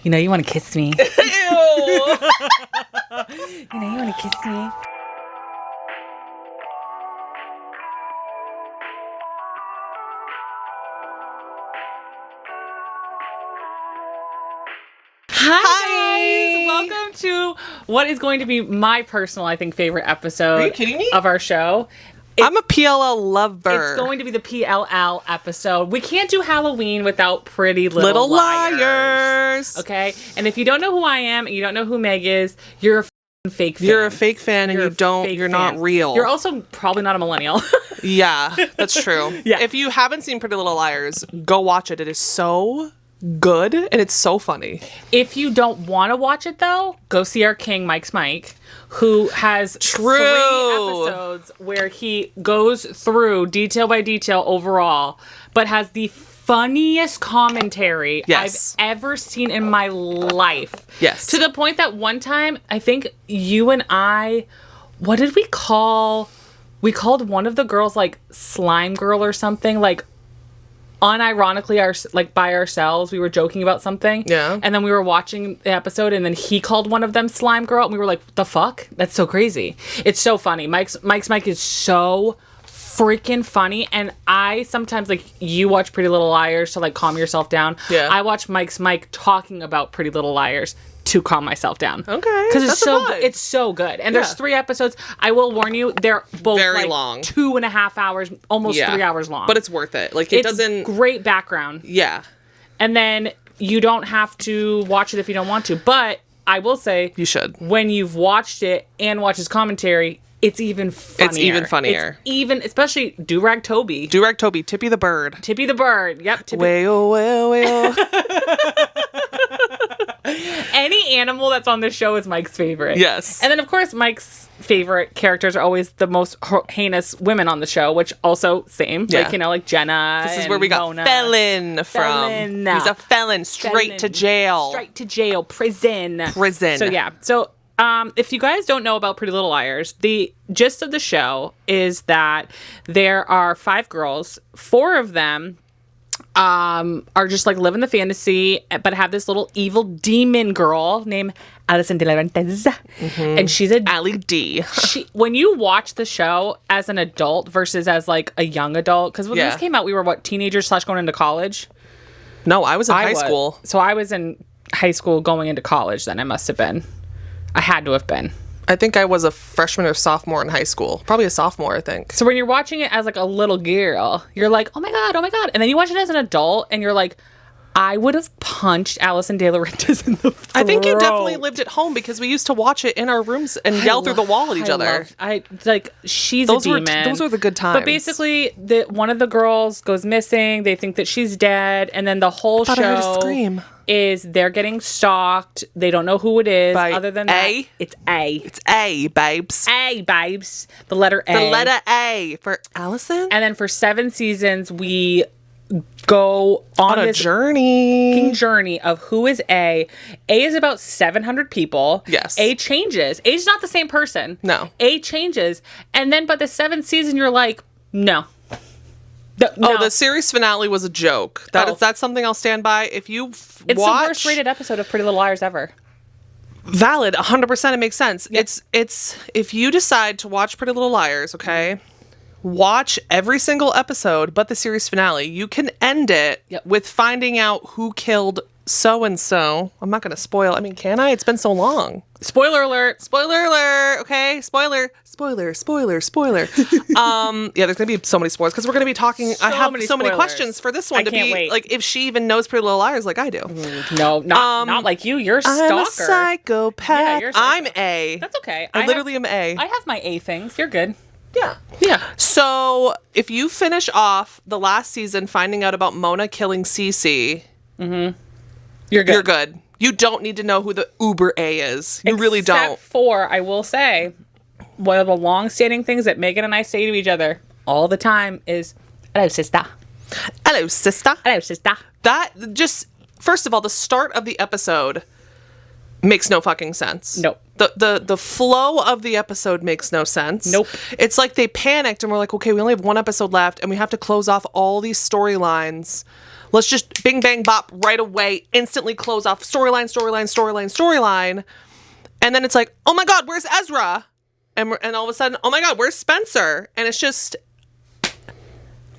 You know you want to kiss me. Ew. You know you want to kiss me. Hi, guys. Welcome to what is going to be my personal, I think, favorite episode Are you kidding me? of our show. I'm a PLL lover. It's going to be the PLL episode. We can't do Halloween without Pretty Little Liars. Okay? And if you don't know who I am and you don't know who Meg is, you're a fake fan. You're a fake fan and you're not real. You're also probably not a millennial. Yeah, that's true. Yeah. If you haven't seen Pretty Little Liars, go watch it. It is so good and it's so funny. If you don't want to watch it though, go see our king Mike's Mike, who has 3 episodes where he goes through detail by detail overall, but has the funniest commentary I've ever seen in my life. Yes. To the point that one time, I think you and I, what did we call? We called one of the girls like Slime Girl or something, like unironically, by ourselves. We were joking about something. Yeah. And then we were watching the episode and then he called one of them Slime Girl and we were like, the fuck? That's so crazy. It's so funny. Mike's Mike is so freaking funny. And I sometimes, like, you watch Pretty Little Liars to like calm yourself down. Yeah. I watch Mike's Mike talking about Pretty Little Liars to calm myself down. Okay. Because it's so good. And there's 3 episodes. I will warn you, they're both very like long. 2.5 hours, almost 3 hours long. But it's worth it. Like, it doesn't... great background. Yeah. And then you don't have to watch it if you don't want to. But I will say... You should. When you've watched it and watched his commentary, it's even funnier. It's even funnier. Especially Do-Rag Toby. Do-Rag Toby, Tippy the Bird. Tippy the Bird. Yep. Tippy. Way-oh, way-oh, way-oh. Any animal that's on this show is Mike's favorite. Yes. And then, of course, Mike's favorite characters are always the most heinous women on the show, which also same. Yeah. Like, like Jenna. This is where we got Mona. felon from. He's a felon. Straight to jail. Straight to jail. Prison. Prison. So, yeah. So, if you guys don't know about Pretty Little Liars, the gist of the show is that there are 5 girls. 4 of them are just like living the fantasy, but have this little evil demon girl named Haylie.Handmade. Mm-hmm. And she's a Allie D. When you watch the show as an adult versus as like a young adult, because when this came out, we were teenagers / going into college. No, I was in high school. So I was in high school going into college then. I must have been. I had to have been. I think I was a freshman or sophomore in high school. Probably a sophomore, I think. So when you're watching it as like a little girl, you're like, oh my God. And then you watch it as an adult and you're like, I would have punched Allison De La Renta's in the throat. I think you definitely lived at home because we used to watch it in our rooms and yell through the wall at each other. She's a demon. Those were the good times. But basically, one of the girls goes missing. They think that she's dead. And then the whole show I heard a scream. Is they're getting stalked. They don't know who it is. By other than that, A? It's A. It's A, babes. A, babes. The letter A. The letter A for Allison. And then for 7 seasons, we go on a this journey of who is A. A is about 700 people. Yes. A changes. A's not the same person. No. A changes. And then by the 7th season, you're like, no. The series finale was a joke. That's something I'll stand by. If you it's the worst rated episode of Pretty Little Liars ever. Valid, 100%. It makes sense. Yep. It's if you decide to watch Pretty Little Liars, okay, watch every single episode, but the series finale. You can end it with finding out who killed so and so. I'm not going to spoil. I mean, can I? It's been so long. Spoiler alert. Spoiler alert. Okay. Spoiler. Yeah, there's going to be so many spoilers because we're going to be talking. I have so many questions for this one to be wait. Like if she even knows Pretty Little Liars like I do. No, not like you. You're a stalker. I'm a psychopath. Yeah, you're a psychopath. I'm A. That's okay. I literally am A. I have my A things. You're good. Yeah. So if you finish off the last season finding out about Mona killing Cece, you're good. You're good. You don't need to know who the Uber A is. You really don't. Except for, I will say, one of the long-standing things that Megan and I say to each other all the time is, hello, sister. makes no fucking sense. Nope. The flow of the episode makes no sense. Nope. It's like they panicked and we're like, okay, we only have one episode left and we have to close off all these storylines. Let's just bing, bang, bop right away, instantly close off storyline. And then it's like, oh my God, where's Ezra? And all of a sudden, oh my God, where's Spencer? And it's just,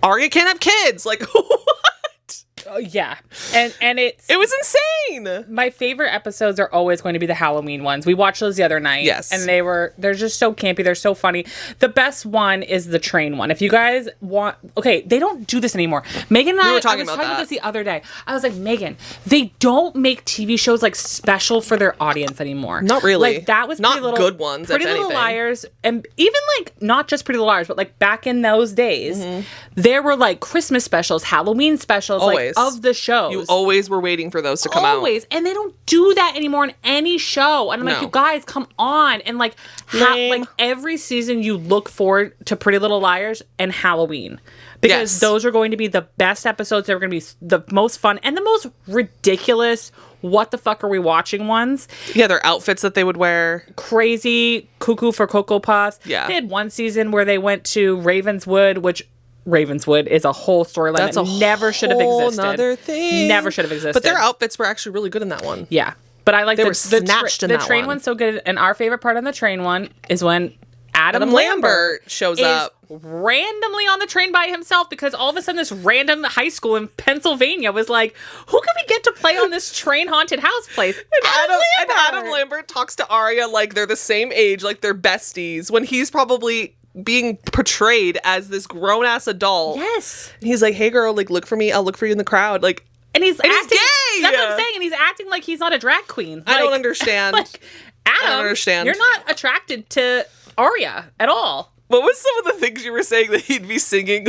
Arya can't have kids. Like, what? Oh, yeah. And it was insane. My favorite episodes are always going to be the Halloween ones. We watched those the other night. Yes. And they're just so campy. They're so funny. The best one is the train one. If you guys want, okay, they don't do this anymore. Megan and I was talking about this the other day. I was like, Megan, they don't make TV shows like special for their audience anymore. Not really. Like that was not good ones. Pretty Little Liars, and even like not just Pretty Little Liars, but like back in those days, there were like Christmas specials, Halloween specials, always. Like of the shows. You always were waiting for those to come out. Always. And they don't do that anymore in any show. And I'm like, you guys, come on. And like, like every season you look forward to Pretty Little Liars and Halloween. Because those are going to be the best episodes. They're going to be the most fun and the most ridiculous, what the fuck are we watching ones. Yeah, their outfits that they would wear. Crazy, cuckoo for Cocoa Puffs. Yeah. They had one season where they went to Ravenswood, which Ravenswood is a whole storyline that never should have existed. Another thing. Never should have existed. But their outfits were actually really good in that one. Yeah. But I like they were snatched in the that train one. one's so good. And our favorite part on the train one is when Adam Lambert shows up randomly on the train by himself, because all of a sudden this random high school in Pennsylvania was like, who can we get to play on this train haunted house place? And Adam Lambert talks to Arya like they're the same age, like they're besties, when he's probably being portrayed as this grown-ass adult. Yes. And he's like, hey girl, like look for me, I'll look for you in the crowd. Like, and he's acting, gay. That's what I'm saying. And he's acting like he's not a drag queen. I don't understand. Like, Adam, I don't understand. You're not attracted to Arya at all. What was some of the things you were saying that he'd be singing?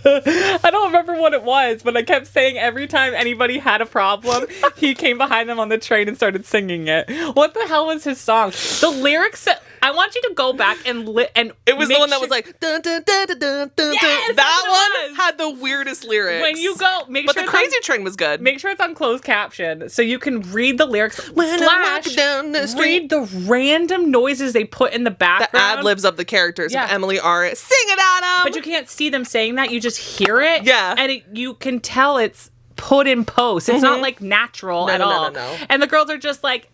I don't remember what it was, but I kept saying every time anybody had a problem, he came behind them on the train and started singing it. What the hell was his song? The lyrics, I want you to go back and it was the one that was like dun, dun, dun, dun, dun, dun, yes, that one had the weirdest lyrics. When you go, but the Crazy Train was good. Make sure it's on closed caption so you can read the lyrics. When Slash, down the street. read the random noises they put in the background. The ad libs of the characters of Emily Arya. Sing it, Adam. But you can't see them saying that. You just hear it. Yeah. And you can tell it's put in post. It's not like natural at all. No. And the girls are just like,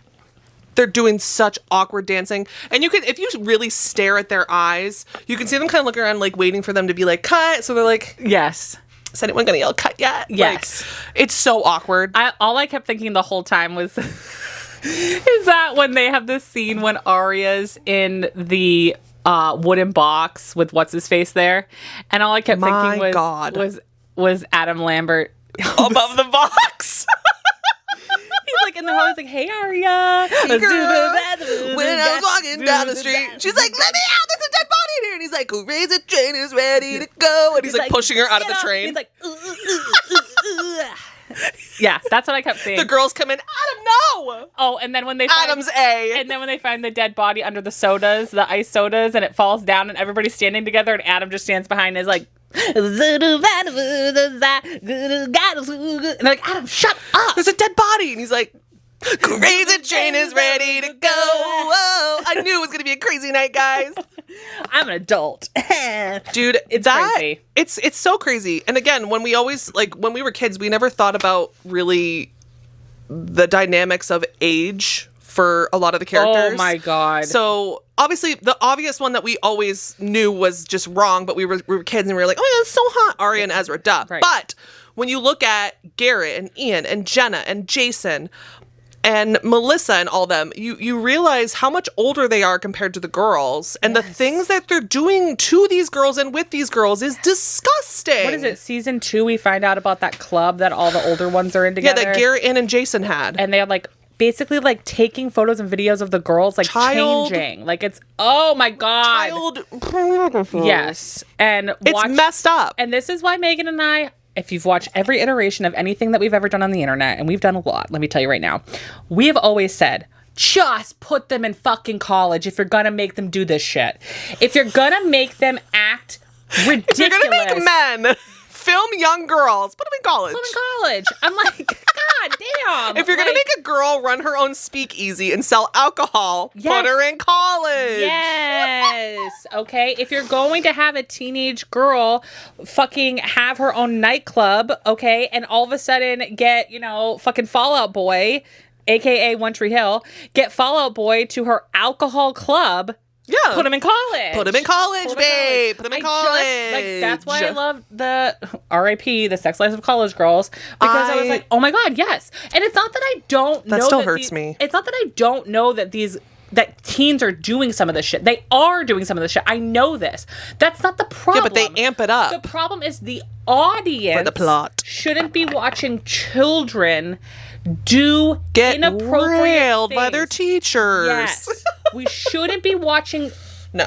they're doing such awkward dancing. And you can, if you really stare at their eyes, you can see them kind of look around like waiting for them to be like, cut. So they're like, yes. Is anyone going to yell cut yet? Yes. Like, it's so awkward. All I kept thinking the whole time was, is that when they have this scene when Arya's in the wooden box with what's his face there, and all I kept thinking was Adam Lambert above the box. He's like in the hall. He's like, "Hey, Arya." Hey, girl. When I was walking down the street, she's like, "Let me out! There's a dead body in here." And he's like, "Crazy train is ready to go." And he's like pushing her out of the train. He's like, yeah, that's what I kept saying. The girls come in. Adam, no. Oh, and then when they Adam's A. And then when they find the dead body under the sodas, the ice sodas, and it falls down, and everybody's standing together, and Adam just stands behind and is like, and they're like, Adam, shut up. There's a dead body. And he's like, crazy train is ready to go. Whoa. I knew it was going to be a crazy night, guys. I'm an adult. Dude, it's crazy. It's so crazy. And again, when we were kids, we never thought about really the dynamics of age for a lot of the characters. Oh my God. So obviously the obvious one that we always knew was just wrong, but we were kids and we were like, oh yeah, it's so hot. Arya and Ezra, duh. Right. But when you look at Garrett and Ian and Jenna and Jason and Melissa and all them, you realize how much older they are compared to the girls. And the things that they're doing to these girls and with these girls is disgusting. What is it? Season 2, we find out about that club that all the older ones are in together. Yeah, that Garrett, Ann, and Jason had. And they had like basically like taking photos and videos of the girls like changing. Like it's, oh my God. Child. Yes. And it's messed up. And this is why Megan and I, if you've watched every iteration of anything that we've ever done on the internet, and we've done a lot, let me tell you right now, we have always said, just put them in fucking college if you're gonna make them do this shit. If you're gonna make them act ridiculous. If you're gonna make men film young girls, put them in college. Put them in college. I'm like, God If you're gonna make a girl run her own speakeasy and sell alcohol, put her in college. Yes. Okay. If you're going to have a teenage girl fucking have her own nightclub, okay, and all of a sudden get, fucking Fall Out Boy, aka One Tree Hill, get Fall Out Boy to her alcohol club. Yeah. Put him in college. Put him in college, babe. Put him in college. That's why I love the R.I.P. the sex lives of college girls, because I was like, oh my God, yes. And it's not that I don't know. That still hurts me. It's not that I don't know that that teens are doing some of this shit. They are doing some of this shit. I know this. That's not the problem. Yeah, but they amp it up. The problem is the audience for the plot shouldn't be watching children get inappropriate railed things by their teachers. Yes. We shouldn't be watching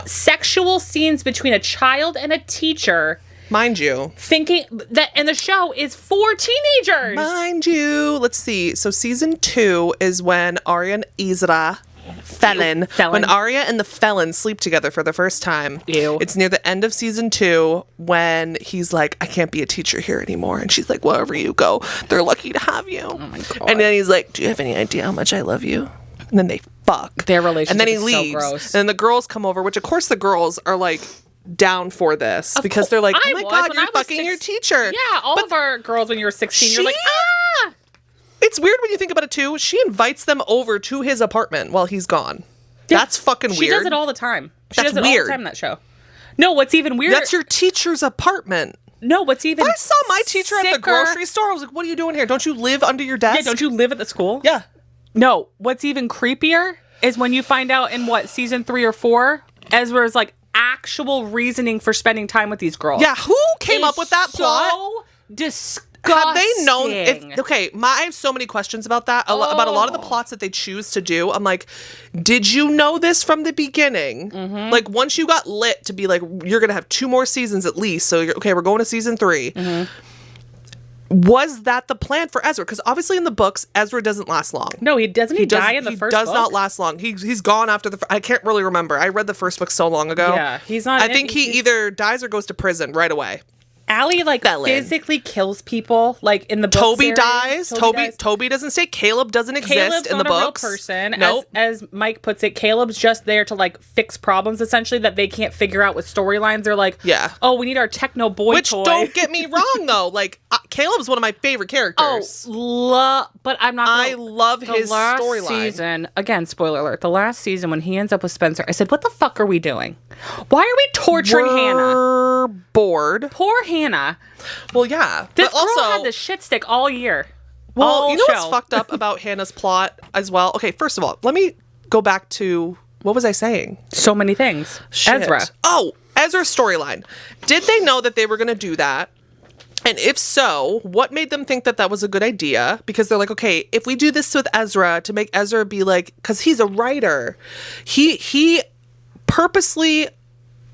sexual scenes between a child and a teacher. Mind you. Thinking that, and the show is for teenagers. Mind you. Let's see. So season 2 is when Arya and Ezra Felon. When Arya and the Felon sleep together for the first time. Ew. It's near the end of season 2 when he's like, I can't be a teacher here anymore. And she's like, wherever you go, they're lucky to have you. Oh my God. And then he's like, do you have any idea how much I love you? And then they fuck. Their relationship and then he is leaves. so gross. And then the girls come over, which of course the girls are like down for this. Because they're like, oh my God, you're fucking your teacher. Yeah, all of our girls when you were 16, you're like, ah! It's weird when you think about it too. She invites them over to his apartment while he's gone. That's fucking weird. She does it all the time. She does it all the time in that show. No, what's even weirder... That's your teacher's apartment. No, what's even I saw my teacher at the grocery store. I was like, what are you doing here? Don't you live under your desk? Yeah, don't you live at the school? Yeah. No, what's even creepier is when you find out in season 3 or 4, Ezra's like actual reasoning for spending time with these girls. Yeah, who came up with that plot? So disgusting. Had they known? I have so many questions about that. About a lot of the plots that they choose to do. I'm like, did you know this from the beginning? Mm-hmm. Like once you got lit to be like, you're gonna have 2 more seasons at least. So we're going to season 3. Mm-hmm. Was that the plan for Ezra? Because obviously in the books, Ezra doesn't last long. No, he doesn't. He die in the first book? He does not last long. He's gone after I can't really remember. I read the first book so long ago. Yeah, he's not. I think he either dies or goes to prison right away. Allie physically kills people in the book Toby series. dies. Toby doesn't stay. Caleb doesn't exist in the books. Caleb's not a real person. Nope. As Mike puts it, Caleb's just there to fix problems essentially that they can't figure out with storylines. They're like, oh, we need our techno boy toy. Which don't get me wrong though. Caleb's one of my favorite characters. But I'm not. I love his storyline. Season again. Spoiler alert. The last season when he ends up with Spencer, I said, "What the fuck are we doing? Why are we torturing Hannah? We're bored. Poor Hannah. Well, yeah. This girl had the shit stick all year. Well, you know what's fucked up about Hannah's plot as well? Okay, first of all, let me go back to what was I saying? So many things. Shit. Ezra. Oh, Ezra's storyline. Did they know that they were going to do that? And if so, what made them think that that was a good idea? Because they're like, okay, if we do this with Ezra to make Ezra be like, because he's a writer, he purposely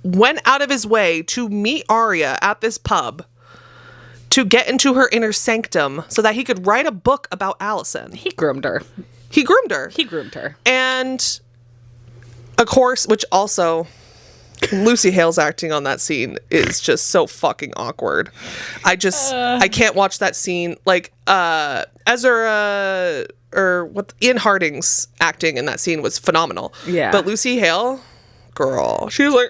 went out of his way to meet Arya at this pub to get into her inner sanctum so that he could write a book about Allison. He groomed her. And of course, which also Lucy Hale's acting on that scene is just so fucking awkward. I can't watch that scene. Ezra Ian Harding's acting in that scene was phenomenal. Yeah. But Lucy Hale, girl, she was like,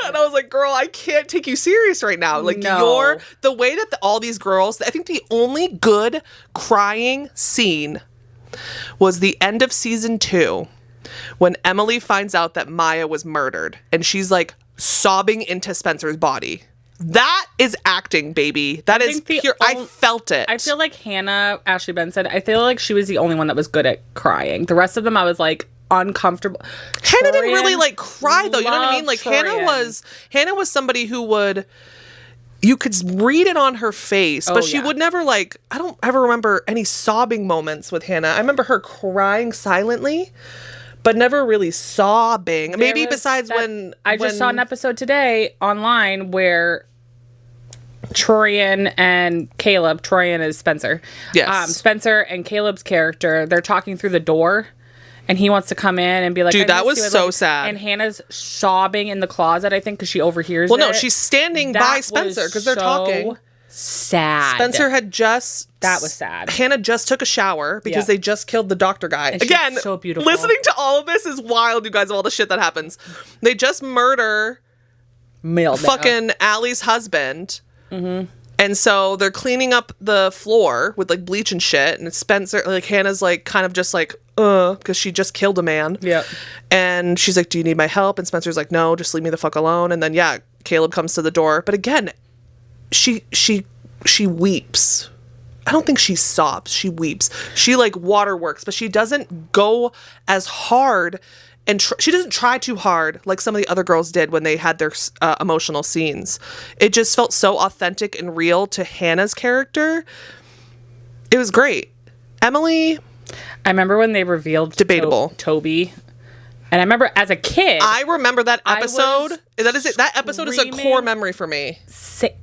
and I was like, girl, I can't take you serious right now. No. The way that all these girls, I think the only good crying scene was the end of season 2 when Emily finds out that Maya was murdered and she's sobbing into Spencer's body. That is acting, baby. That is pure. I felt it. I feel like Hannah, Ashley Benson, I feel like she was the only one that was good at crying. The rest of them, I was uncomfortable. Hannah didn't really cry though. You know what I mean? Hannah was somebody who you could read it on her face, but she would never I don't ever remember any sobbing moments with Hannah. I remember her crying silently, but never really sobbing. Maybe besides when I just saw an episode today online where Troyan and Caleb, Troyan is Spencer. Yes. Spencer and Caleb's character, they're talking through the door. And he wants to come in and be like, dude, that was so sad. And Hannah's sobbing in the closet, I think, because she overhears Well, no, she's standing by Spencer because they're talking. sad. Spencer had just... That was sad. Hannah just took a shower because they just killed the doctor guy. And again, so beautiful. Listening to all of this is wild, you guys, of all the shit that happens. They just murder fucking Allie's husband. Mm-hmm. And so they're cleaning up the floor with like bleach and shit. And Spencer, like Hannah's like kind of just like, because she just killed a man. Yeah. And she's like, do you need my help? And Spencer's like, no, just leave me the fuck alone. And then, Caleb comes to the door. But again, she weeps. I don't think she sobs. She weeps. She like waterworks, but she doesn't go as hard and she doesn't try too hard like some of the other girls did when they had their emotional scenes. It just felt so authentic and real to Hannah's character. It was great. Emily, I remember when they revealed debatable Toby, and I remember as a kid, I remember that episode. That episode is a core memory for me.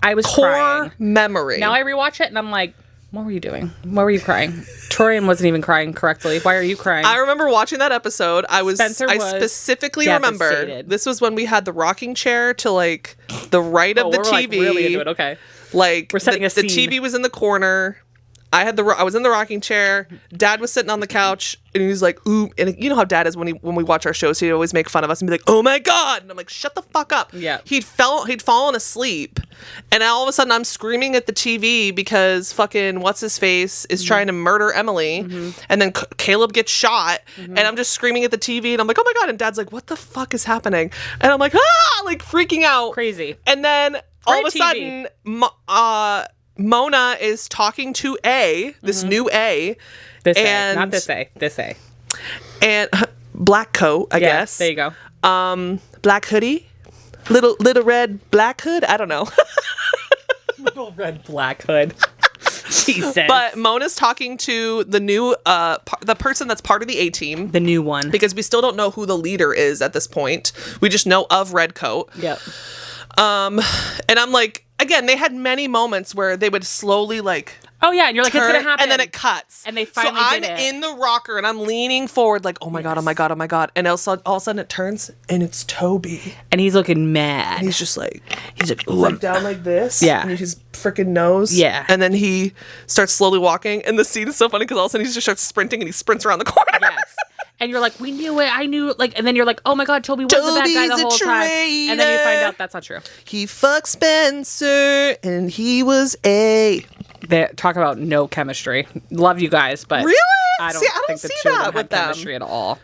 I was core crying. Memory. Now I rewatch it and I'm like, what were you doing? Why were you crying? Torian wasn't even crying correctly. Why are you crying? I remember watching that episode. I specifically remember this was when we had the rocking chair to like the right of the TV. Like really into it. Okay. Like we're setting the TV was in the corner. I was in the rocking chair. Dad was sitting on the couch, and he was like, "Ooh!" And you know how Dad is when we watch our shows. He'd always make fun of us and be like, "Oh my god!" And I'm like, "Shut the fuck up!" Yeah. He'd fallen asleep, and all of a sudden I'm screaming at the TV because fucking what's his face is trying to murder Emily, and then Caleb gets shot, and I'm just screaming at the TV, and I'm like, "Oh my god!" And Dad's like, "What the fuck is happening?" And I'm like, "Ah!" Like freaking out, crazy. And then all of a sudden, Mona is talking to this new A. This A, not this A. This A. And black coat, I guess. There you go. Black hoodie. Little red black hood. I don't know. Little red black hood. Jesus. But Mona's talking to the new, the person that's part of the A-team. The new one. Because we still don't know who the leader is at this point. We just know of Red Coat. Yep. And I'm like, again, they had many moments where they would slowly like... Oh, yeah. And you're like, it's going to happen. And then it cuts. And they finally did it. So I'm in the rocker and I'm leaning forward like, oh my God, oh my God, oh my God. And all of a sudden it turns and it's Toby. And he's looking mad. And he's just like... He's like, ooh, like down like this. Yeah. And his freaking nose. Yeah. And then he starts slowly walking. And the scene is so funny because all of a sudden he just starts sprinting and he sprints around the corner. Yes. And you're like, we knew it. I knew, like, and then you're like, oh my God, Toby was the bad guy the whole time. And then you find out that's not true. He fucked Spencer and he was A. They talk about no chemistry. Love you guys, but really? I don't think the see two that of them had chemistry at all.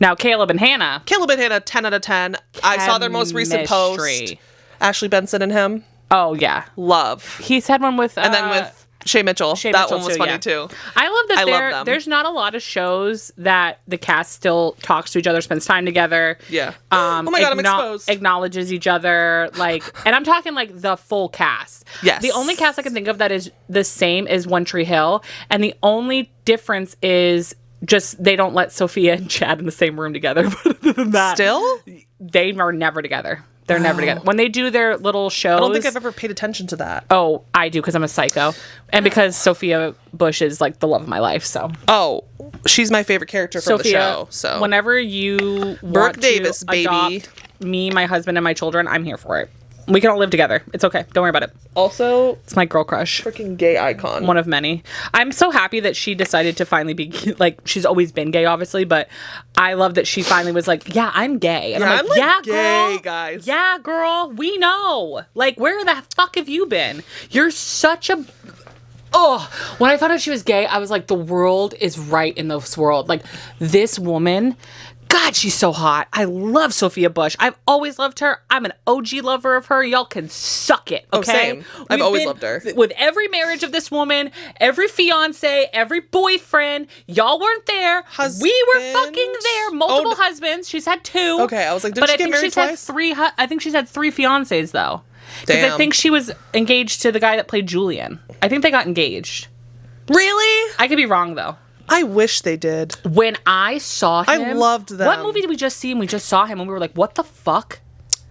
Now, Caleb and Hannah, 10 10 out of 10. I saw their most recent post. Ashley Benson and him. Oh, yeah. Love. He's had one with... and then with Shay Mitchell. That one was funny too. I love that there's not a lot of shows that the cast still talks to each other, spends time together. Yeah. Oh my God, I'm exposed. Acknowledges each other. Like, and I'm talking like the full cast. Yes. The only cast I can think of that is the same is One Tree Hill. And the only difference is just they don't let Sophia and Chad in the same room together. But other than that, still? They are never together. They're never together. When they do their little shows... I don't think I've ever paid attention to that. Oh, I do, because I'm a psycho. And because Sophia Bush is, like, the love of my life, so... Oh, she's my favorite character from the show, so... Whenever you want Davis, to adopt me, my husband, and my children, I'm here for it. We can all live together. It's okay. Don't worry about it. Also... It's my girl crush. Freaking gay icon. One of many. I'm so happy that she decided to finally be... Like, she's always been gay, obviously, but I love that she finally was like, yeah, I'm gay. And I'm like, yeah, gay, girl. guys. Yeah, girl. We know. Like, where the fuck have you been? You're such a... Oh, when I found out she was gay, I was like, the world is right in this world. Like, this woman... God, she's so hot. I love Sophia Bush. I've always loved her. I'm an OG lover of her. Y'all can suck it, okay? Oh, same. I've always loved her. With every marriage of this woman, every fiance, every boyfriend, y'all weren't there. Husband. We were fucking there. Multiple husbands. She's had 2. Okay, I was like, did she get married twice? I think she's had 3 fiancés, though. Because Damn. I think she was engaged to the guy that played Julian. I think they got engaged. Really? I could be wrong, though. I wish they did. When I saw him... I loved them. What movie did we just see? And we just saw him and we were like, what the fuck?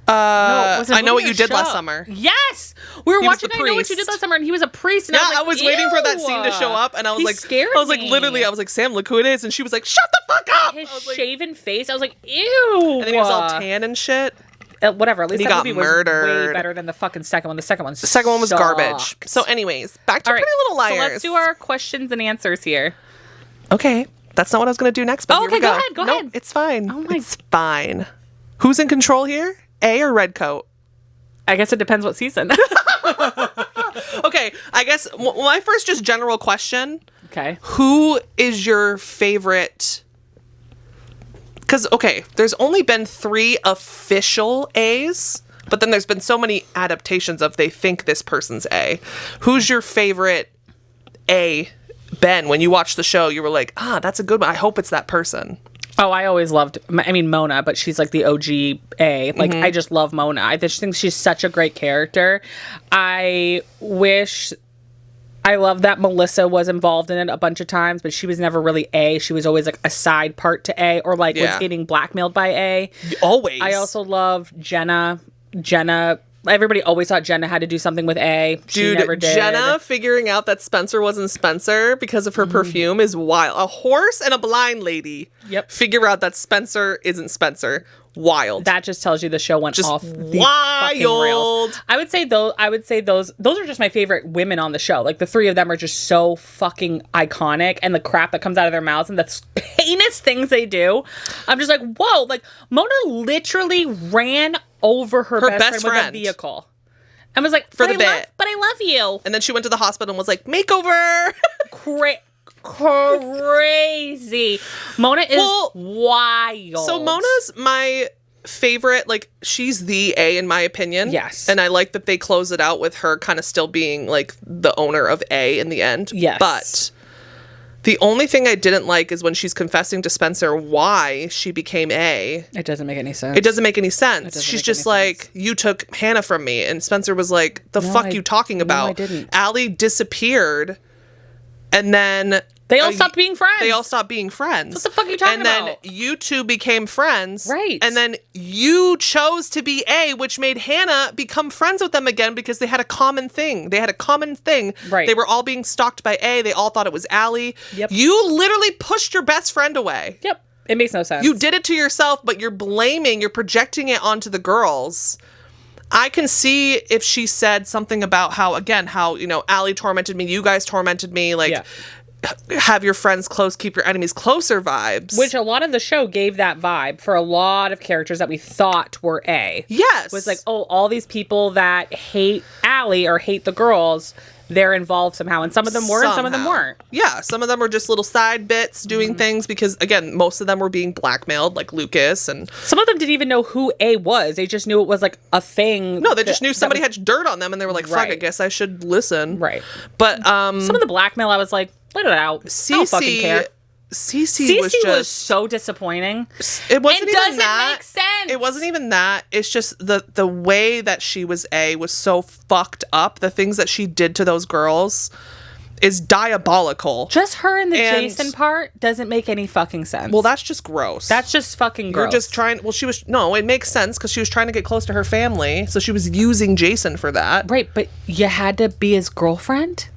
I Know What You Did Last Summer. Yes! We were watching I Know What You Did Last Summer and he was a priest. And I was waiting for that scene to show up and I was like, literally, I was like, Sam, look who it is. And she was like, shut the fuck up! His shaven face. I was like, ew! And then he was all tan and shit. whatever. At least he that got movie was murdered. way better than the fucking second one. The second one was garbage. So anyways, back to Pretty Little Liars. So let's do our questions and answers here. Okay. That's not what I was going to do next, but here we go. Go ahead. It's fine. It's fine. Who's in control here? A or Redcoat? I guess it depends what season. Okay, I guess my first just general question. Okay. Who is your favorite? Because, okay, there's only been 3 official A's, but then there's been so many adaptations of they think this person's A. Who's your favorite A? Ben, when you watched the show, you were like, that's a good one. I hope it's that person. Oh, I always loved, Mona, but she's like the OG A. Like, I just love Mona. I just think she's such a great character. I love that Melissa was involved in it a bunch of times, but she was never really A. She was always like a side part to A, or like was getting blackmailed by A. Always. I also love Jenna. Everybody always thought Jenna had to do something with A. She never did. Jenna figuring out that Spencer wasn't Spencer because of her perfume is wild. A horse and a blind lady figure out that Spencer isn't Spencer. Wild. That just tells you the show went off the wild. Fucking rails. I would say those are just my favorite women on the show. Like the 3 of them are just so fucking iconic, and the crap that comes out of their mouths and the heinous things they do. I'm just like, whoa! Like Mona literally ran over her best friend with a vehicle, and was like, but I love you. And then she went to the hospital and was like, makeover. Crazy. Mona is wild. So Mona's my favorite. Like, she's the A in my opinion. Yes. And I like that they close it out with her kind of still being like the owner of A in the end. Yes. But the only thing I didn't like is when she's confessing to Spencer why she became A. It doesn't make any sense. It doesn't make any sense. She's just like, you took Hannah from me. And Spencer was like, the fuck you talking about? No, I didn't. Allie disappeared. And then they all stopped being friends. What the fuck are you talking about? And then you two became friends. Right. And then you chose to be A, which made Hannah become friends with them again because they had a common thing. Right. They were all being stalked by A. They all thought it was Allie. Yep. You literally pushed your best friend away. Yep. It makes no sense. You did it to yourself, but you're projecting it onto the girls. I can see if she said something about how, Allie tormented me, you guys tormented me, have your friends close, keep your enemies closer vibes. Which a lot of the show gave that vibe for a lot of characters that we thought were A. Yes. It was like, all these people that hate Allie or hate the girls, they're involved somehow. And some of them were and some of them weren't. Yeah, some of them were just little side bits doing things because, again, most of them were being blackmailed, like Lucas. And some of them didn't even know who A was. They just knew it was like a thing. No, they just knew somebody had dirt on them and they were like, fuck, I guess I should listen. Right. But some of the blackmail, I was like, let it out. I don't fucking care. Cece was so disappointing. It wasn't even doesn't that. make sense. It wasn't even that. It's just the way that she was A was so fucked up. The things that she did to those girls is diabolical. Just her and the Jason part doesn't make any fucking sense. Well, that's just gross. That's just fucking gross. You're just trying. Well, it makes sense because she was trying to get close to her family, so she was using Jason for that. Right, but you had to be his girlfriend?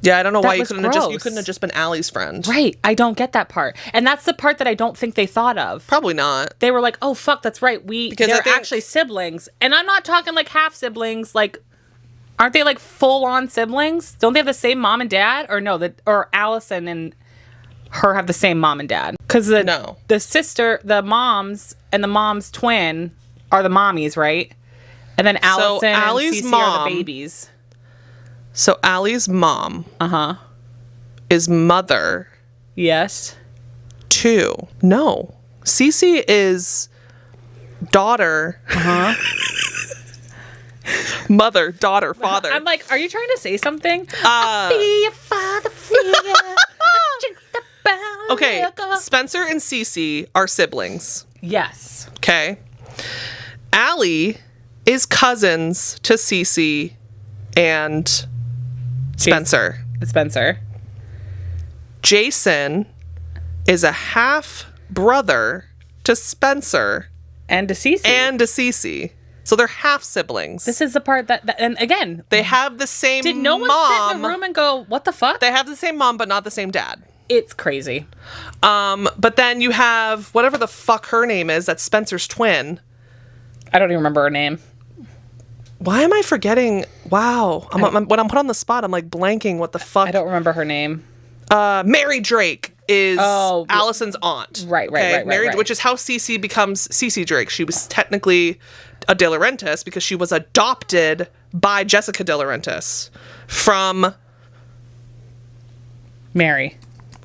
Yeah, I don't know why you couldn't have just been Allie's friend. Right. I don't get that part. And that's the part that I don't think they thought of. Probably not. They were like, oh, fuck, that's right. They're actually siblings. And I'm not talking like half siblings. Like, aren't they like full on siblings? Don't they have the same mom and dad? Or no, or Allison and her have the same mom and dad? Because the sister, the moms and the mom's twin are the mommies, right? And then Allison and Cece are the babies. So Allie's mom is mother. Yes. To. No. Cece is daughter. Mother, daughter, father. I'm like, are you trying to say something? I'll be your father figure. Okay, Spencer and Cece are siblings. Yes. Okay. Allie is cousins to Cece and Spencer. Jason is a half brother to Spencer and to Cece. So they're half siblings. This is the part that and again, they have the same mom. Did no one sit in the room and go, what the fuck? They have the same mom, but not the same dad. It's crazy. But then you have whatever the fuck her name is, that's Spencer's twin. I don't even remember her name. Why am I forgetting? Wow. When I'm put on the spot, I'm like blanking. What the fuck? I don't remember her name. Mary Drake is Allison's aunt. Right. Which is how Cece becomes Cece Drake. She was technically a De Laurentiis because she was adopted by Jessica De Laurentiis from Mary.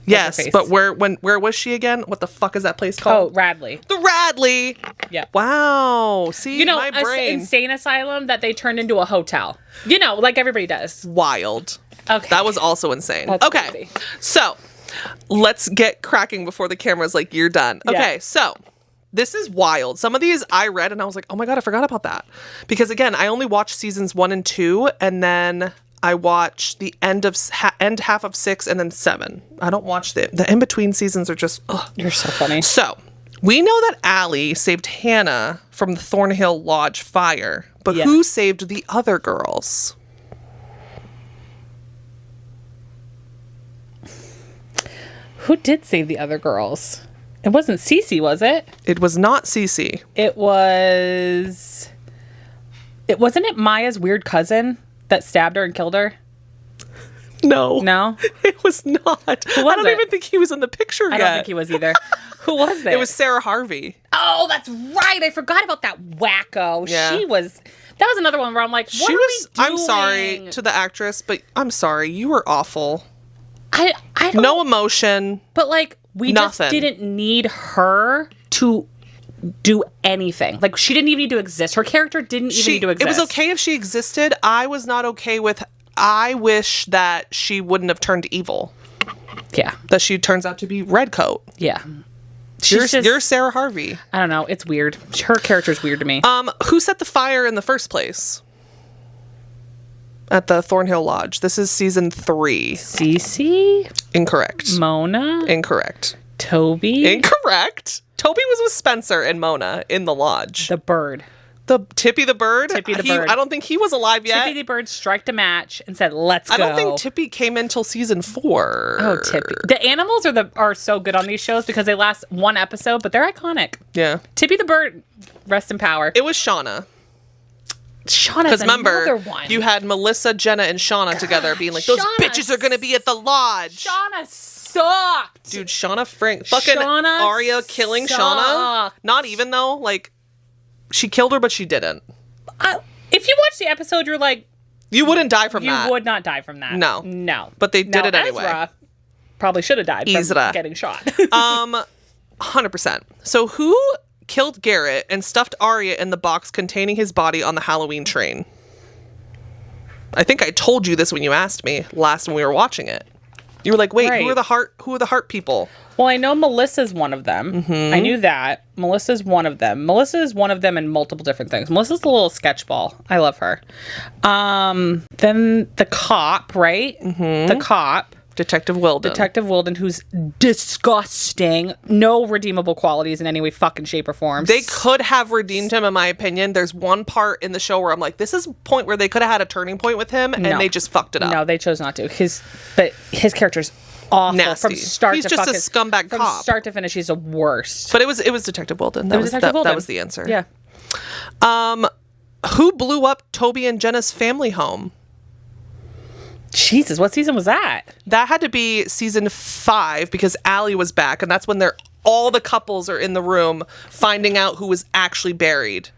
Yes, but where was she again? What the fuck is that place called? Oh, Radley. The Radley. Yeah. Wow. See, my brain. Insane asylum that they turned into a hotel. You know, like everybody does. Wild. Okay. That was also insane. That's okay. crazy. So, let's get cracking before the camera's like, you're done. Yeah. Okay, so this is wild. Some of these I read and I was like, oh my God, I forgot about that. Because again, I only watched seasons 1 and 2, and then I watch the end half of 6 and then 7. I don't watch the in-between seasons are just, ugh. You're so funny. So, we know that Allie saved Hannah from the Thornhill Lodge fire, but who saved the other girls? Who did save the other girls? It wasn't Cece, was it? It was not Cece. It wasn't it Maya's weird cousin that stabbed her and killed her? No. No? It was not. I don't even think he was in the picture yet. I don't think he was either. Who was it? It was Sarah Harvey. Oh, that's right. I forgot about that wacko. Yeah. That was another one where I'm like, what are we doing? I'm sorry to the actress, but I'm sorry. You were awful. I don't, no emotion. But like, we nothing. just didn't need her to do anything. Like, she didn't even need to exist. Her character didn't even need to exist. It was okay if she existed. I was not okay with, I wish that she wouldn't have turned evil. Yeah. That she turns out to be Redcoat. Yeah. You're Sarah Harvey. I don't know. It's weird. Her character's weird to me. Who set the fire in the first place? At the Thornhill Lodge. This is season 3. Cece? Incorrect. Mona? Incorrect. Toby? Incorrect. Toby was with Spencer and Mona in the lodge. The bird. The Tippy the bird? Tippy the bird. I don't think he was alive yet. Tippy the bird striked a match and said, let's go. I don't think Tippy came in till season 4. Oh, Tippy. The animals are so good on these shows because they last one episode, but they're iconic. Yeah. Tippy the bird, rest in power. It was Shauna. Shauna's another one. You had Melissa, Jenna, and Shauna together being like, those bitches are going to be at the lodge. Shauna sucked. Dude, Shauna fucking Arya killing Shauna. Not even though, like, she killed her, but she didn't. If you watch the episode, you're like... You wouldn't die from that. You would not die from that. No. No. But they did it anyway. Ezra probably should have died from getting shot. 100%. So who killed Garrett and stuffed Arya in the box containing his body on the Halloween train? I think I told you this when you asked me last when we were watching it. You were like, wait, right. who are the heart people? Well, I know Melissa's one of them. Mm-hmm. I knew that. Melissa's one of them. Melissa is one of them in multiple different things. Melissa's a little sketchball. I love her. Then the cop, right? Mm-hmm. The cop. Detective Wilden. Detective Wilden, who's disgusting. No redeemable qualities in any way, fucking shape, or form. They could have redeemed him, in my opinion. There's one part in the show where I'm like, this is a point where they could have had a turning point with him, and they just fucked it up. No, they chose not to. His character's awful. Nasty. From start he's to just a scumbag from cop. From start to finish, he's the worst. But it was Detective Wilden. That was the answer. Yeah. Who blew up Toby and Jenna's family home? Jesus, what season was that? That had to be season 5 because Allie was back, and that's when all the couples are in the room finding out who was actually buried.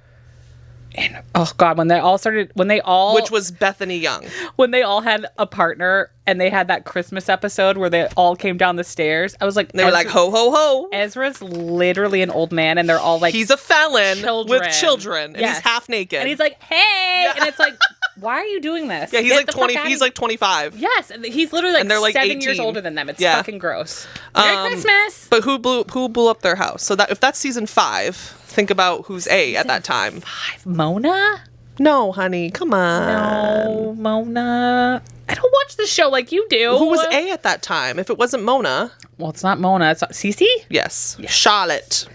And oh god, which was Bethany Young. When they all had a partner and they had that Christmas episode where they all came down the stairs, I was like, they were like, ho ho ho. Ezra's literally an old man, and they're all like, he's a felon with children, and he's half naked, and he's like, hey, and it's like, why are you doing this? Yeah, he's like 20. He's like 25. Yes, and he's literally like, and they're like 7 18 years older than them. It's fucking gross. Merry Christmas. But who blew up their house? So that if that's season 5, think about who's at that time. 5. Mona? No, honey, come on. No, Mona. I don't watch the show like you do. Who was at that time? If it wasn't Mona. Well, it's not Mona. It's not Cece? Yes. Charlotte.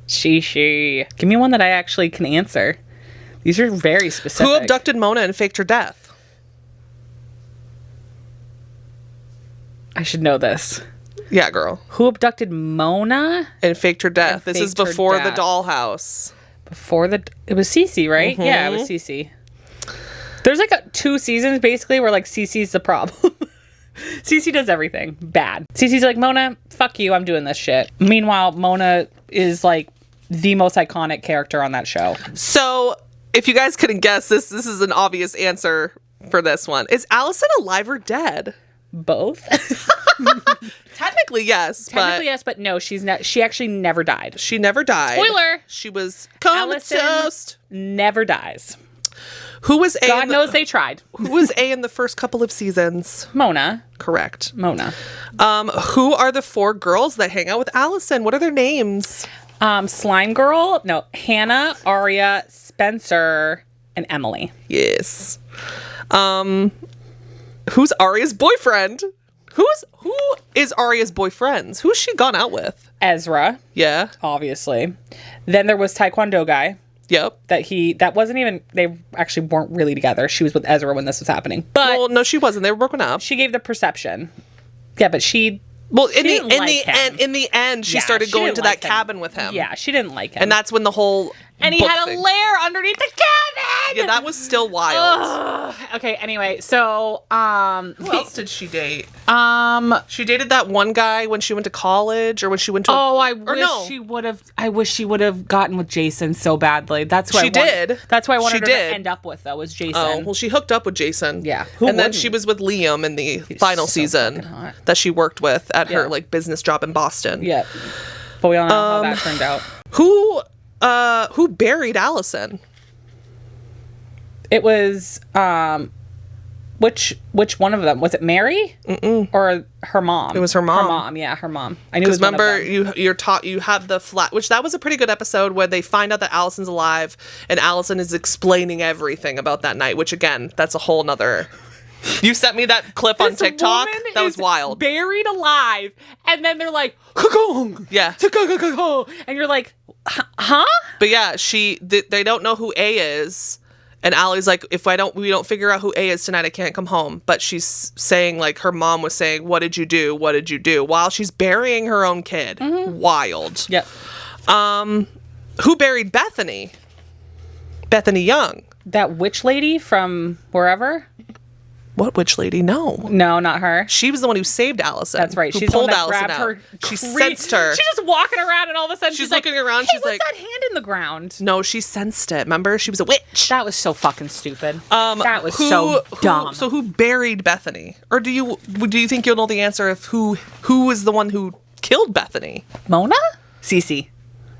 She. Give me one that I actually can answer. These are very specific. Who abducted Mona and faked her death? I should know this. Yeah, girl. Who abducted Mona? And faked her death. This is before the dollhouse. It was Cece, right? Yeah, it was Cece. There's like 2 seasons basically where like Cece's the problem. Cece does everything bad. Cece's like, Mona, fuck you, I'm doing this shit. Meanwhile, Mona is like the most iconic character on that show. So, if you guys couldn't guess, this is an obvious answer for this one. Is Allison alive or dead? Both. Technically, yes. But no, she actually never died. She never died. Spoiler! She was Allison comatose. never dies. Who was A? God knows they tried. Who was A in the first couple of seasons? Mona. Correct. Mona. Who are the 4 girls that hang out with Allison? What are their names? Slime Girl. No, Hannah, Aria, Spencer, and Emily. Yes. Who's Aria's boyfriend? Who is Aria's boyfriend? Who's she gone out with? Ezra. Yeah. Obviously. Then there was Taekwondo guy. Yep. That wasn't even, they actually weren't really together. She was with Ezra when this was happening. But well, no, she wasn't. They were broken up. She gave the perception. Yeah, but in the end, she started going to that cabin with him. Yeah, she didn't like him. And that's when the whole and he had a lair underneath the cabin. Yeah, that was still wild. Okay, anyway, so who else did she date? She dated that one guy when she went to college or when she went to I wish she would have gotten with Jason so badly. That's why That's why I wanted her to end up with though, was Jason. Oh, well, she hooked up with Jason. Yeah. Then she was with Liam in the final season that she worked with at her like business job in Boston. Yeah. But we all know how that turned out. Who buried Allison? It was which one of them? Was it Mary? Or her mom? It was her mom. Her mom, yeah, her mom. I knew. Because remember, you're taught, you have the flat, which that was a pretty good episode where they find out that Allison's alive and Allison is explaining everything about that night. Which again, that's a whole nother. You sent me that clip on TikTok. That was wild. Buried alive, and then they're like, "Ka-gong!" Yeah, and you're like, "Huh?" But yeah, they don't know who A is. And Allie's like, we don't figure out who A is tonight, I can't come home. But she's saying, like, her mom was saying, what did you do? What did you do? While she's burying her own kid. Mm-hmm. Wild. Yep. Who buried Bethany? Bethany Young. That witch lady from wherever? What witch lady? No, not her. She was the one who saved Allison. That's right. She's pulled Allison out. Her she sensed her. She's just walking around, and all of a sudden she's looking around. Hey, she's what's like, that hand in the ground? No, she sensed it. Remember, she was a witch. That was so fucking stupid. That was so dumb. So who buried Bethany? Or do you think you'll know the answer of who is the one who killed Bethany? Mona? Cece.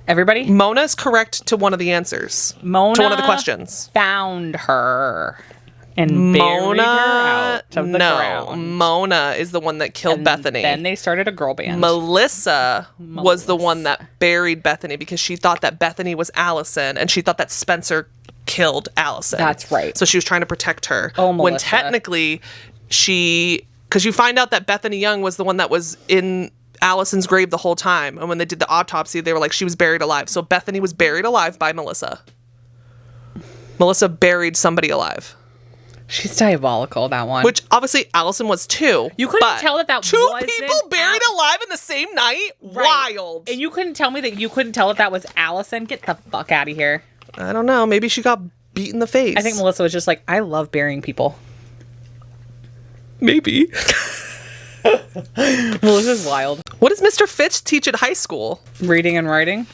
Everybody? Mona's correct to one of the answers. Mona to one of the questions. Found her. And buried her out of the ground. Mona is the one that killed Bethany. Then they started a girl band. Melissa was the one that buried Bethany because she thought that Bethany was Allison and she thought that Spencer killed Allison. That's right. So she was trying to protect her. Oh, Melissa. When technically because you find out that Bethany Young was the one that was in Allison's grave the whole time. And when they did the autopsy, they were like, she was buried alive. So Bethany was buried alive by Melissa. Melissa buried somebody alive. She's diabolical, that one. Which obviously Allison was too. You couldn't tell that two people buried alive in the same night? Right. Wild. And you couldn't tell me that you couldn't tell if that was Allison? Get the fuck out of here. I don't know. Maybe she got beat in the face. I think Melissa was just like, I love burying people. Maybe. Melissa's wild. What does Mr. Fitch teach at high school? Reading and writing.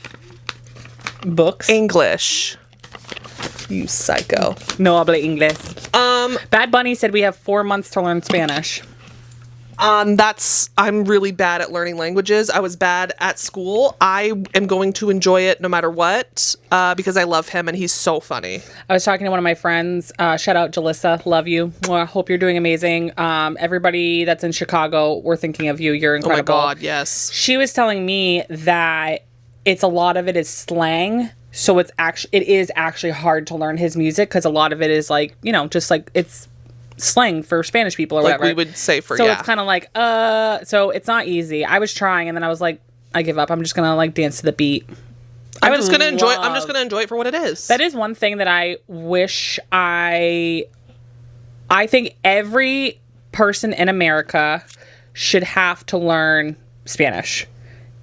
Books. English. You psycho. No habla inglés. Bad Bunny said we have 4 months to learn Spanish. I'm really bad at learning languages. I was bad at school. I am going to enjoy it no matter what, because I love him and he's so funny. I was talking to one of my friends. Shout out Jalissa. Love you. Hope you're doing amazing. Everybody that's in Chicago, we're thinking of you. You're incredible. Oh my God, yes. She was telling me that a lot of it is slang. So it is actually hard to learn his music because a lot of it is like, just like it's slang for Spanish people or whatever. Like we would say So it's kind of like, so it's not easy. I was trying and then I was like, I give up. I'm just going to like dance to the beat. I'm just going to enjoy it for what it is. That is one thing that I wish I think every person in America should have to learn Spanish.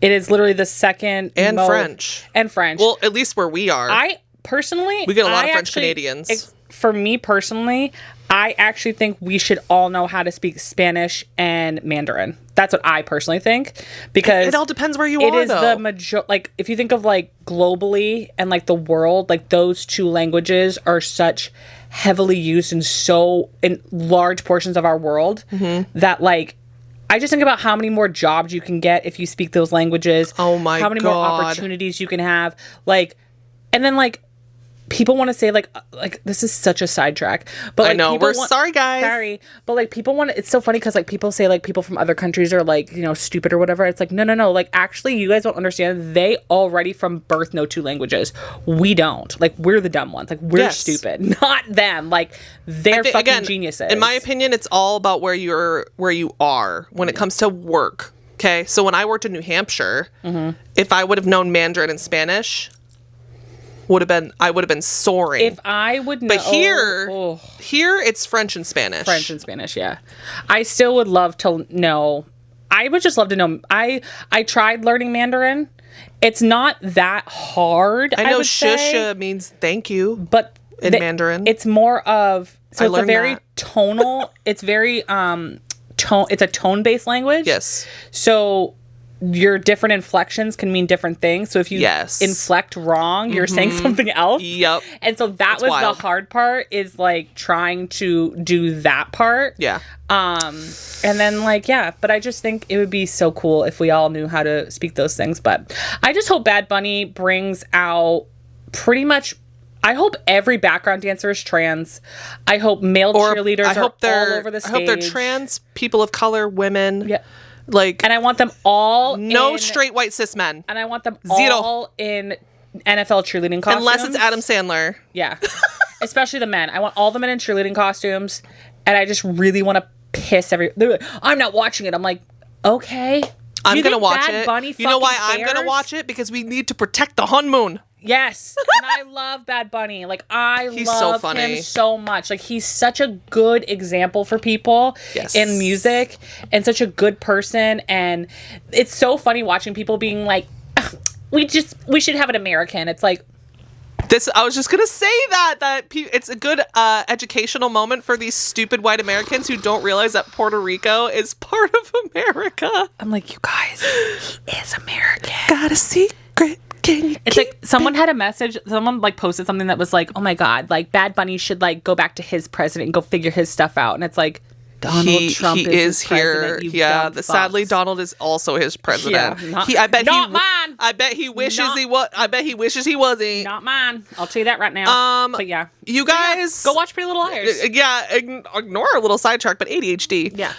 It is literally the second and French. And French. Well, at least where we are. I personally, we get a lot of French Canadians. For me personally, I actually think we should all know how to speak Spanish and Mandarin. That's what I personally think, because it all depends where you are. It is the like if you think of like globally and like the world, like those two languages are such heavily used in large portions of our world that like I just think about how many more jobs you can get if you speak those languages. Oh my God. How many more opportunities you can have, like, and then like. People want to say like this is such a sidetrack, but like, I know sorry guys. Sorry, but like people want to. It's so funny because like people say like people from other countries are like, you know, stupid or whatever. It's like no. Like actually, you guys don't understand. They already from birth know two languages. We don't. Like we're the dumb ones. Like we're stupid, not them. Like they're fucking geniuses. In my opinion, it's all about where you are when it comes to work. Okay, so when I worked in New Hampshire, if I would have known Mandarin and Spanish. I would have been soaring. If I would know. But here it's French and Spanish. French and Spanish, yeah. I still would love to know. I would just love to know. I tried learning Mandarin. It's not that hard. I know would say, means thank you, but in Mandarin, it's more of so it's a very that. tonal. It's very It's a tone-based language. Yes. So. Your different inflections can mean different things. So if you inflect wrong, you're saying something else. Yep. And so that was wild. The hard part is like trying to do that part. Yeah. And then like, yeah, but I just think it would be so cool if we all knew how to speak those things. But I just hope Bad Bunny brings out pretty much, I hope every background dancer is trans. I hope male cheerleaders are all over the stage. I hope they're trans, people of color, women. Yeah. Like, and I want them all straight white cis men. And I want them all in NFL cheerleading costumes. Unless it's Adam Sandler. Yeah. Especially the men. I want all the men in cheerleading costumes. And I just really want to piss they're like, I'm not watching it. I'm like, okay. I'm going to watch it. You know why I'm going to watch it? Because we need to protect the honeymoon. Yes. And I love Bad Bunny. Like, he's love so him so much. Like, he's such a good example for people in music and such a good person. And it's so funny watching people being like, we should have an American. It's like, I was just gonna say that it's a good educational moment for these stupid white Americans who don't realize that Puerto Rico is part of America. I'm like, you guys, he is American. Got a secret. It's like someone had a message. Someone like posted something that was like, "Oh my God, like Bad Bunny should like go back to his president and go figure his stuff out." And it's like, Donald Trump is here. Yeah, sadly, Donald is also his president. Yeah, I bet mine. I bet he wishes he was. I bet he wishes he wasn't. Not mine. I'll tell you that right now. But yeah, you guys go watch Pretty Little Liars. Yeah, ignore a little sidetrack, but ADHD. Yeah.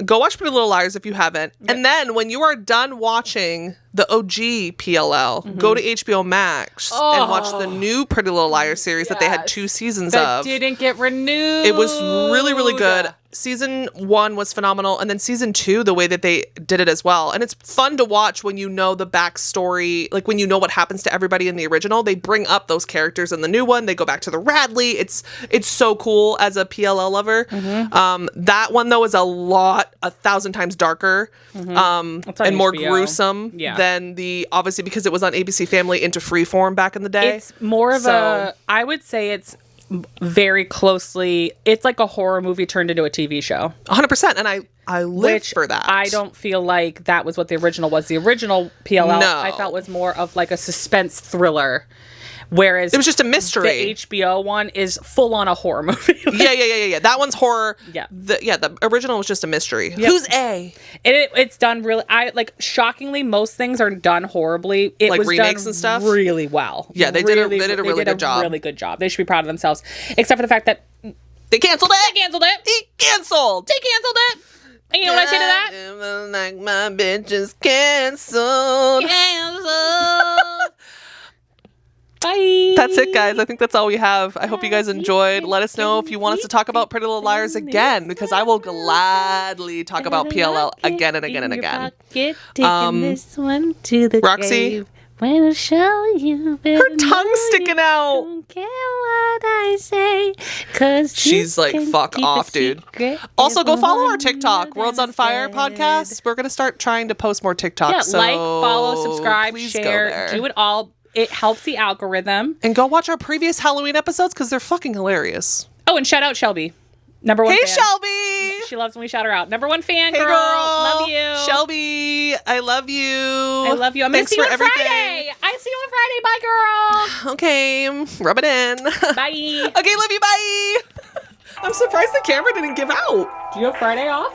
Go watch Pretty Little Liars if you haven't, and then when you are done watching the OG PLL, go to HBO Max and watch the new Pretty Little Liars series that they had 2 seasons that of. Didn't get renewed. It was really, really good. Season 1 was phenomenal, and then season 2, the way that they did it as well. And it's fun to watch when you know the backstory, like when you know what happens to everybody in the original. They bring up those characters in the new one. They go back to the Radley. It's so cool as a PLL lover. That one though is a 1,000 times darker and more gruesome than obviously because it was on ABC Family into Freeform back in the day. It's more of I would say it's very closely, it's like a horror movie turned into a TV show. 100%, and I live for that. I don't feel like that was what the original was. The original PLL I felt was more of like a suspense thriller. Whereas it was just a mystery. The HBO one is full on a horror movie. Yeah. That one's horror. Yeah. The original was just a mystery. Yep. Who's A? It's done really. Shockingly, most things are done horribly. It like was remakes done and stuff. Really well. Yeah, they did a really good job. Really good job. They should be proud of themselves. Except for the fact that they canceled it. They canceled it. They canceled it. And you know what I say to that? Like my bitch is canceled. Bye. That's it, guys. I think that's all we have. I hope you guys enjoyed. Let us know if you want us to talk about Pretty Little Liars again, because I will gladly talk about PLL again and again and again. Taking this one to the Roxy, grave. When I show you, her tongue's sticking out. Don't care what I say, 'cause She's like, fuck off, dude. Also, go follow our TikTok, Worlds on Fire podcast. We're gonna start trying to post more TikToks. Yeah, so like, follow, subscribe, please share, do it all. It helps the algorithm. And go watch our previous Halloween episodes because they're fucking hilarious. Oh, and shout out Shelby. Number one Hey, fan. Shelby! She loves when we shout her out. Number one fan, Hey, girl. Love you. Shelby, I love you. I love you. I'm going to see you on Friday. I see you on Friday. Bye, girl. Okay, rub it in. Bye. Okay, love you. Bye. I'm surprised the camera didn't give out. Do you have Friday off?